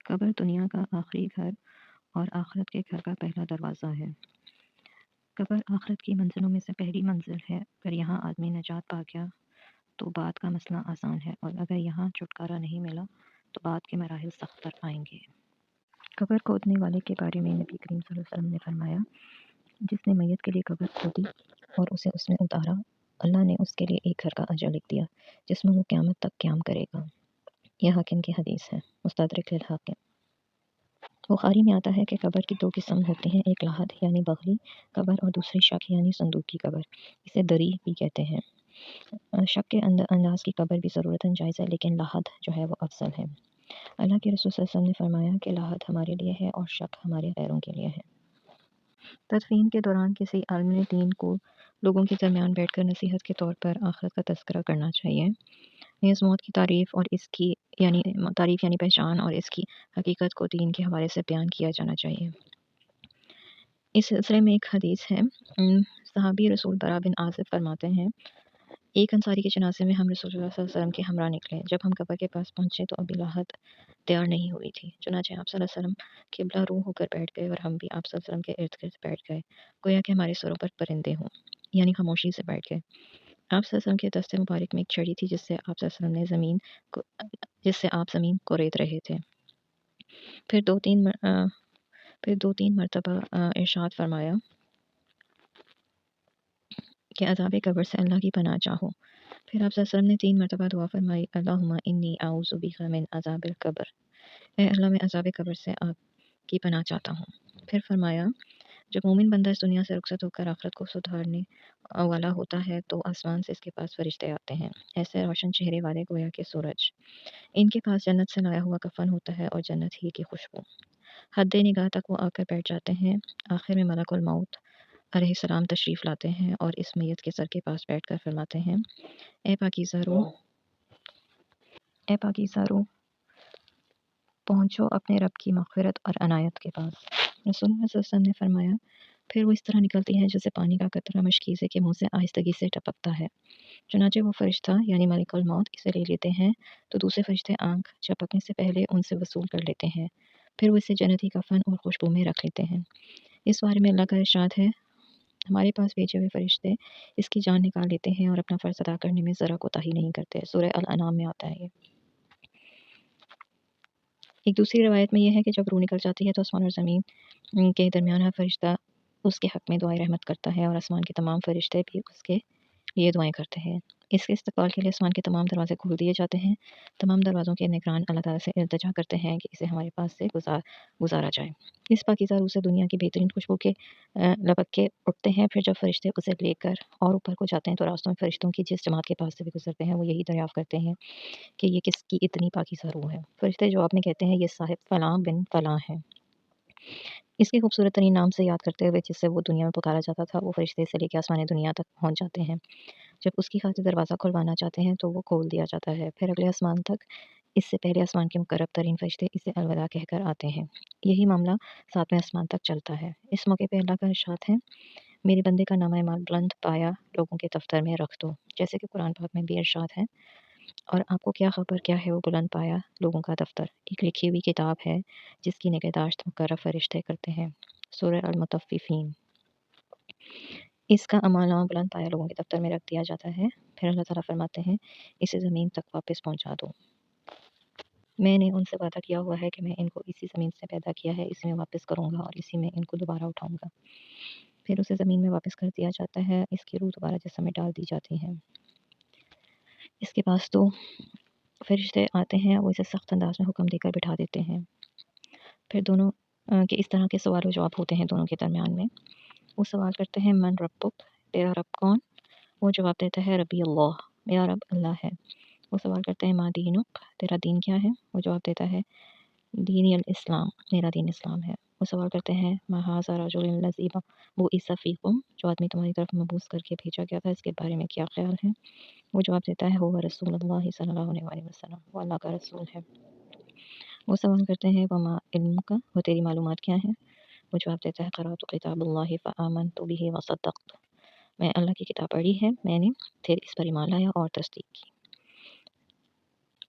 قبر دنیا کا آخری گھر اور آخرت کے گھر کا پہلا دروازہ ہے۔ قبر آخرت کی منزلوں میں سے پہلی منزل ہے۔ اگر یہاں آدمی نجات پا گیا تو بعد کا مسئلہ آسان ہے، اور اگر یہاں چھٹکارا نہیں ملا تو بعد کے مراحل سخت تر آئیں گے۔ قبر کھودنے والے کے بارے میں نبی کریم صلی اللہ علیہ وسلم نے فرمایا، جس نے میت کے لیے قبر کھودی اور اسے اس میں اتارا، اللہ نے اس کے لیے ایک گھر کا اجر لکھ دیا جس میں وہ قیامت تک قیام کرے گا۔ یہ حاکم کی حدیث ہے، مستدرک للحاکم۔ بخاری میں آتا ہے کہ قبر کی دو قسم ہوتی ہیں، ایک لاحد یعنی بغلی قبر اور دوسری شک یعنی صندوق کی قبر، اسے دری بھی کہتے ہیں۔ شک کے انداز کی قبر بھی ضرورتاً جائز ہے، لیکن لاحد جو ہے وہ افضل ہے۔ اللہ کے رسول صلی اللہ علیہ وسلم نے فرمایا کہ لاحد ہمارے لیے ہے اور شک ہمارے غیروں کے لیے ہے۔ تدفین کے دوران کسی عالم دین کو لوگوں کے درمیان بیٹھ کر نصیحت کے طور پر آخرت کا تذکرہ کرنا چاہیے۔ نیز موت کی تعریف اور اس کی یعنی پہچان اور اس کی حقیقت کو دین کے حوالے سے بیان کیا جانا چاہیے۔ اس سلسلے میں ایک حدیث ہے، صحابی رسول برا بن عازب فرماتے ہیں، ایک انصاری کے جنازے میں ہم رسول اللہ صلی اللہ علیہ وسلم کے ہمراہ نکلے۔ جب ہم قبر کے پاس پہنچے تو ابھی لاحد تیار نہیں ہوئی تھی، چنانچہ آپ صلی اللہ علیہ وسلم قبلہ رو ہو کر بیٹھ گئے اور ہم بھی آپ صلی اللہ علیہ وسلم کے ارد گرد بیٹھ گئے، گویا کہ ہمارے سروں پر پرندے ہوں، یعنی خاموشی سے بیٹھ گئے۔ آپ صلی اللہ علیہ وسلم کے دست مبارک میں ایک چھڑی تھی جس سے آپ صلی اللہ علیہ وسلم نے زمین کو ریت رہے تھے۔ پھر دو تین مرتبہ ارشاد فرمایا کہ عذاب قبر سے اللہ کی پناہ چاہو۔ پھر آپ صلی اللہ علیہ وسلم نے 3 مرتبہ دعا فرمائی، اللہم انی اعوذ بک من عذاب القبر، اے اللہ میں عذاب قبر سے آپ کی پناہ چاہتا ہوں۔ پھر فرمایا، جب مومن بندہ اس دنیا سے رخصت ہو کر آخرت کو سدھارنے والا ہوتا ہے تو آسمان سے اس کے پاس فرشتے آتے ہیں، ایسے روشن چہرے والے گویا کہ سورج۔ ان کے پاس جنت سے لایا ہوا کفن ہوتا ہے اور جنت ہی کی خوشبو۔ حد نگاہ تک وہ آ کر بیٹھ جاتے ہیں۔ آخر میں ملک الموت علیہ السلام تشریف لاتے ہیں اور اس میت کے سر کے پاس بیٹھ کر فرماتے ہیں، اے پاکیزہ روح، پہنچو اپنے رب کی مغفرت اور عنایت کے پاس۔ رسول اللہ صلی اللہ علیہ وسلم نے فرمایا، پھر وہ اس طرح نکلتی ہے جیسے پانی کا قطرہ مشکیزے کے منہ سے آہستگی سے ٹپکتا ہے۔ چنانچہ وہ فرشتہ یعنی ملک الموت اسے لے لیتے ہیں تو دوسرے فرشتے آنکھ جھپکنے سے پہلے ان سے وصول کر لیتے ہیں، پھر وہ اسے جنتی کفن اور خوشبو میں رکھ لیتے ہیں۔ اس بارے میں اللہ کا ارشاد ہے، ہمارے پاس بھیجے ہوئے فرشتے اس کی جان نکال لیتے ہیں اور اپنا فرض ادا کرنے میں ذرا کوتاہی نہیں کرتے۔ سورہ الانعام میں آتا ہے یہ۔ ایک دوسری روایت میں یہ ہے کہ جب روح نکل جاتی ہے تو آسمان اور زمین کے درمیان ہر فرشتہ اس کے حق میں دعائیں رحمت کرتا ہے اور آسمان کے تمام فرشتے بھی اس کے لیے دعائیں کرتے ہیں۔ اس کے استقبال کے لیے آسمان کے تمام دروازے کھول دیے جاتے ہیں۔ تمام دروازوں کے نگران اللہ تعالیٰ سے التجا کرتے ہیں کہ اسے ہمارے پاس سے گزارا جائے۔ اس پاکیزہ روح سے دنیا کی بہترین خوشبو کے لبک کے اٹھتے ہیں۔ پھر جب فرشتے اسے لے کر اور اوپر کو جاتے ہیں تو راستوں میں فرشتوں کی جس جماعت کے پاس سے بھی گزرتے ہیں وہ یہی دریافت کرتے ہیں کہ یہ کس کی اتنی پاکیزہ روح ہے۔ فرشتے جواب میں کہتے ہیں، یہ صاحب فلاں بن فلاں ہے۔ اس کے خوبصورت ترین نام سے یاد کرتے ہوئے جس سے وہ دنیا میں پکارا جاتا تھا، وہ فرشتے سے لے کے آسمان دنیا تک پہنچ جاتے ہیں۔ جب اس کی خاطر دروازہ کھلوانا چاہتے ہیں تو وہ کھول دیا جاتا ہے۔ پھر اگلے آسمان تک اس سے پہلے آسمان کے مقرب ترین فرشتے اسے الوداع کہہ کر آتے ہیں۔ یہی معاملہ 7ویں آسمان تک چلتا ہے۔ اس موقع پہ اللہ کا ارشاد ہے، میرے بندے کا نامہ اعمال بلند پایا لوگوں کے دفتر میں رکھ دو، جیسے کہ قرآن پاک میں بھی ارشاد ہے، اور آپ کو کیا خبر کیا ہے وہ بلند پایا لوگوں کا دفتر، ایک لکھی ہوئی کتاب ہے جس کی نگہداشت مقرب فرشتے کرتے ہیں۔ سورہ المطففین۔ اس کا اعمال نامہ بلند پایا لوگوں کے دفتر میں رکھ دیا جاتا ہے۔ پھر اللہ تعالیٰ فرماتے ہیں، اسے زمین تک واپس پہنچا دو، میں نے ان سے وعدہ کیا ہوا ہے کہ میں ان کو اسی زمین سے پیدا کیا ہے، اسی میں واپس کروں گا اور اسی میں ان کو دوبارہ اٹھاؤں گا۔ پھر اسے زمین میں واپس کر دیا جاتا ہے، اس کی روح دوبارہ جسم میں ڈال دی جاتی ہے۔ اس کے پاس تو فرشتے آتے ہیں، وہ اسے سخت انداز میں حکم دے کر بٹھا دیتے ہیں۔ پھر دونوں کے اس طرح کے سوال و جواب ہوتے ہیں دونوں کے درمیان میں۔ وہ سوال کرتے ہیں، من ربک، تیرا رب کون؟ وہ جواب دیتا ہے، ربی اللہ، میرا رب اللہ ہے۔ وہ سوال کرتے ہیں، ما دینک، تیرا دین کیا ہے؟ وہ جواب دیتا ہے، دینی الاسلام، میرا دین اسلام ہے۔ وہ سوال کرتے ہیں، ما ھذا الرجل الذی بعث فیکم، جو آدمی تمہاری طرف مبعوث کر کے بھیجا گیا تھا، اس کے بارے میں کیا خیال ہے؟ وہ جواب دیتا ہے، هو رسول اللہ صلی اللہ علیہ وسلم، وہ اللہ کا رسول ہے۔ وہ سوال کرتے ہیں، وما علمک، وہ تیری معلومات کیا ہیں؟ وہ جواب دیتا ہے، قرأت کتاب اللہ فآمنت بہ وصدقت، میں اللہ کی کتاب پڑھی ہے، میں نے پھر اس پر ایمان لایا اور تصدیق کی۔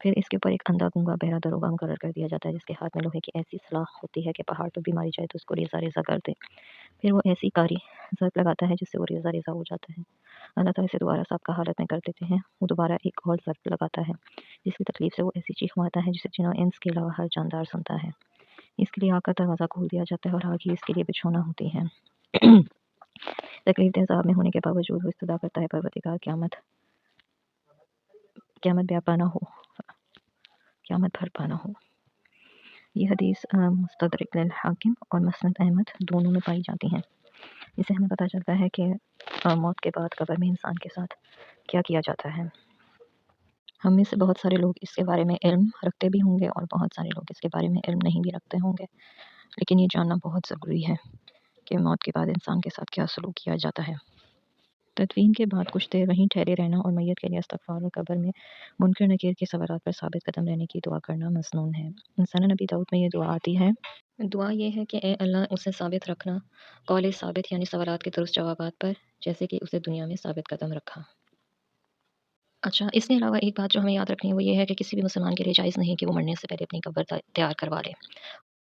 پھر اس کے اوپر ایک اندھا گونگا بہرا داروغہ مقرر کر دیا جاتا ہے جس کے ہاتھ میں لوہے کی ایسی سلاخ ہوتی ہے کہ پہاڑ پر بھی ماری جائے تو اس کو ریزہ ریزہ کر دے۔ پھر وہ ایسی کاری ضرب لگاتا ہے جس سے وہ ریزہ ریزہ ہو جاتا ہے۔ اللہ تعالیٰ اسے دوبارہ سابقہ حالت میں کر دیتے ہیں۔ وہ دوبارہ ایک اور ضرب لگاتا ہے جس کی تکلیف سے وہ ایسی چیخ مارتا ہے جسے جن و انس کے علاوہ ہر جاندار سنتا ہے۔ اس کے لیے آگ کا دروازہ کھول دیا جاتا ہے اور آگ ہی اس کے لیے بچھونا ہوتی ہے۔ تکلیف دہ عذاب میں ہونے کے باوجود وہ استدعا کرتا ہے پروردگار قیامت بھر پانا ہو۔ یہ حدیث مستدرک للحاکم اور مسند احمد دونوں میں پائی جاتی ہیں۔ اس سے ہمیں پتہ چلتا ہے کہ موت کے بعد قبر میں انسان کے ساتھ کیا کیا جاتا ہے۔ ہم میں سے بہت سارے لوگ اس کے بارے میں علم رکھتے بھی ہوں گے اور بہت سارے لوگ اس کے بارے میں علم نہیں بھی رکھتے ہوں گے، لیکن یہ جاننا بہت ضروری ہے کہ موت کے بعد انسان کے ساتھ کیا سلوک کیا جاتا ہے۔ تدفین کے بعد کچھ دیر وہیں ٹھہرے رہنا اور میت کے لیے استغفار اور قبر میں منکر نکیر کے سوالات پر ثابت قدم رہنے کی دعا کرنا مسنون ہے۔ سنن نبی داؤد میں یہ دعا آتی ہے۔ دعا یہ ہے کہ اے اللہ اسے ثابت رکھنا قول ثابت یعنی سوالات کے درست جوابات پر، جیسے کہ اسے دنیا میں ثابت قدم رکھا۔ اچھا، اس کے علاوہ ایک بات جو ہمیں یاد رکھنی ہے وہ یہ ہے کہ کسی بھی مسلمان کے لیے جائز نہیں کہ وہ مرنے سے پہلے اپنی قبر تیار کروا لے